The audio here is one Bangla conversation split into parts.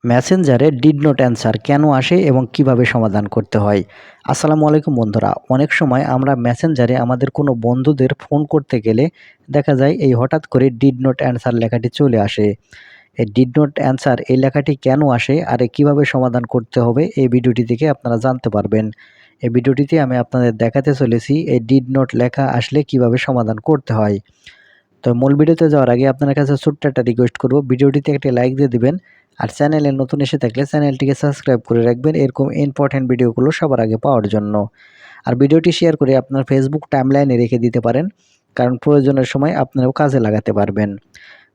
মেসেঞ্জারে ডিড নট অ্যান্সার কেন আসে এবং কিভাবে সমাধান করতে হয়? আসসালামু আলাইকুম বন্ধুরা। অনেক সময় আমরা মেসেঞ্জারে আমাদের কোনো বন্ধুদের ফোন করতে গেলে দেখা যায় এই হঠাৎ করে ডিড নট অ্যান্সার লেখাটি চলে আসে। এই ডিড নট অ্যান্সার এই লেখাটি কেন আসে আর কিভাবে সমাধান করতে হবে এই ভিডিওটি থেকে আপনারা জানতে পারবেন। এই ভিডিওটিতে আমি আপনাদের দেখাতে চলেছি এই ডিড নট লেখা আসলে কিভাবে সমাধান করতে হয়। তো মূল ভিডিওতে যাওয়ার আগে আপনার কাছে ছোট্ট একটা রিকোয়েস্ট করব, ভিডিওটিতে একটি লাইক দিয়ে দিবেন। আর চ্যানেলে নতুন এসে থাকলে চ্যানেলটিকে সাবস্ক্রাইব করে রাখবেন এরকম ইম্পর্টেন্ট ভিডিওগুলো সবার আগে পাওয়ার জন্য। আর ভিডিওটি শেয়ার করে আপনার ফেসবুক টাইমলাইনে রেখে দিতে পারেন, কারণ প্রয়োজনের সময় আপনারাও কাজে লাগাতে পারবেন।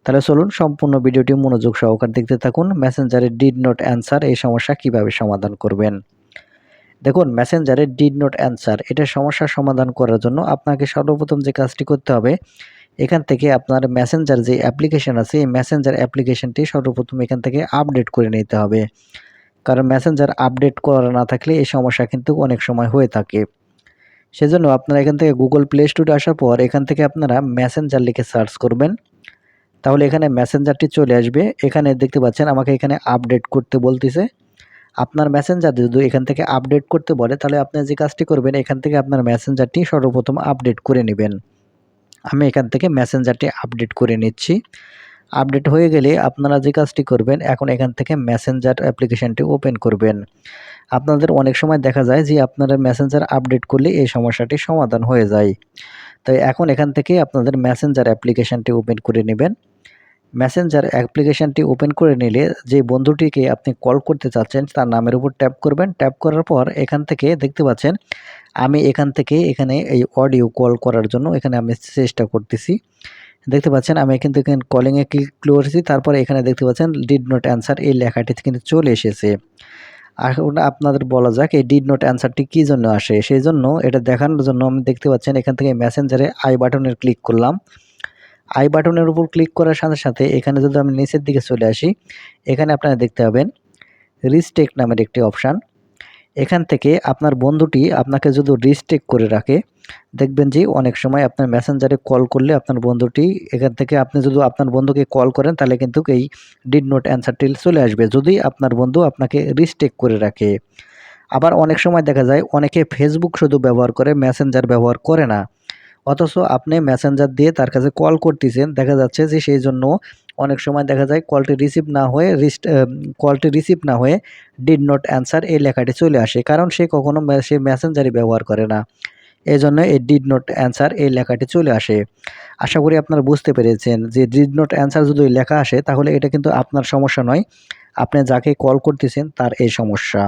তাহলে চলুন সম্পূর্ণ ভিডিওটি মনোযোগ সহকারে দেখতে থাকুন। মেসেঞ্জারে ডিড নট অ্যান্সার এই সমস্যা কিভাবে সমাধান করবেন। দেখুন, মেসেঞ্জারে ডিড নট অ্যান্সার এটা সমস্যার সমাধান করার জন্য আপনাকে সর্বপ্রথম যে কাজটি করতে হবে, এখান থেকে আপনার মেসেঞ্জার যে অ্যাপ্লিকেশন আছে এই মেসেঞ্জার অ্যাপ্লিকেশনটি সর্বপ্রথম এখান থেকে আপডেট করে নিতে হবে। কারণ মেসেঞ্জার আপডেট করা না থাকলে এই সমস্যা কিন্তু অনেক সময় হয়ে থাকে। সেজন্য আপনারা এখান থেকে গুগল প্লে স্টোরে আসার পর এখান থেকে আপনারা মেসেঞ্জার লিখে সার্চ করবেন। তাহলে এখানে মেসেঞ্জারটি চলে আসবে। এখানে দেখতে পাচ্ছেন আমাকে এখানে আপডেট করতে বলতেছে। আপনার মেসেঞ্জার যদি এখান থেকে আপডেট করতে বলে তাহলে আপনি যে কাজটি করবেন, এখান থেকে আপনার মেসেঞ্জারটি সর্বপ্রথম আপডেট করে নেবেন। আমি এখান থেকে মেসেঞ্জারটি আপডেট করে নিচ্ছি। আপডেট হয়ে গেলে আপনারা যে কাজটি করবেন, এখন এখান থেকে মেসেঞ্জার অ্যাপ্লিকেশনটি ওপেন করবেন। আপনাদের অনেক সময় দেখা যায় যে আপনারা মেসেঞ্জার আপডেট করলে এই সমস্যাটি সমাধান হয়ে যায়। তাই এখন এখান থেকে আপনাদের মেসেঞ্জার অ্যাপ্লিকেশনটি ওপেন করে নেবেন। মেসেঞ্জার অ্যাপ্লিকেশনটি ওপেন করে নিলে যে বন্ধুটিকে আপনি কল করতে চাচ্ছেন তার নামের উপর ট্যাপ করবেন। ট্যাপ করার পর এখান থেকে দেখতে পাচ্ছেন আমি এখান থেকে এখানে এই অডিও কল করার জন্য এখানে আমি চেষ্টা করতেছি। দেখতে পাচ্ছেন আমি কিন্তু এখানে কলিংয়ে ক্লিক করেছি। তারপরে এখানে দেখতে পাচ্ছেন ডিড নট অ্যান্সার এই লেখাটি কিন্তু চলে এসেছে। এখন আপনাদের বলা যাক এই ডিড নট অ্যান্সারটি কী জন্য আসে। সেইজন্য এটা দেখানোর জন্য আমি দেখতে পাচ্ছেন এখান থেকে মেসেঞ্জারে আই বাটনের ক্লিক করলাম। আই বাটনের উপর ক্লিক করার সাথে সাথে এখানে যদি আমি নিচের দিকে চলে আসি, এখানে আপনারা দেখতে পাবেন রিস্টেক নামের একটি অপশান। এখান থেকে আপনার বন্ধুটি আপনাকে যদি রিস্টেক করে রাখে, দেখবেন যে অনেক সময় আপনার মেসেঞ্জারে কল করলে আপনার বন্ধুটি এখান থেকে আপনি যদি আপনার বন্ধুকে কল করেন তাহলে কিন্তু এই ডিড নট অ্যান্সারটি চলে আসবে, যদি আপনার বন্ধু আপনাকে রিস্টেক করে রাখে। আবার অনেক সময় দেখা যায় অনেকে ফেসবুক শুধু ব্যবহার করে, মেসেঞ্জার ব্যবহার করে না। অথচ আপনি মেসেঞ্জার দিয়ে তার কাছে কল করতেছেন, দেখা যাচ্ছে যে সেই জন্য অনেক সময় দেখা যায় কলটি রিসিভ না হয়ে ডিড নট অ্যান্সার এই লেখাটি চলে আসে, কারণ সে কখনো সে মেসেঞ্জারই ব্যবহার করে না। এজন্য এই ডিড নট অ্যান্সার এই লেখাটি চলে আসে। আশা করি আপনারা বুঝতে পেরেছেন যে ডিড নট অ্যান্সার যদি লেখা আসে তাহলে এটা কিন্তু আপনার সমস্যা নয়, আপনি যাকে কল করতেছেন তার এই সমস্যা।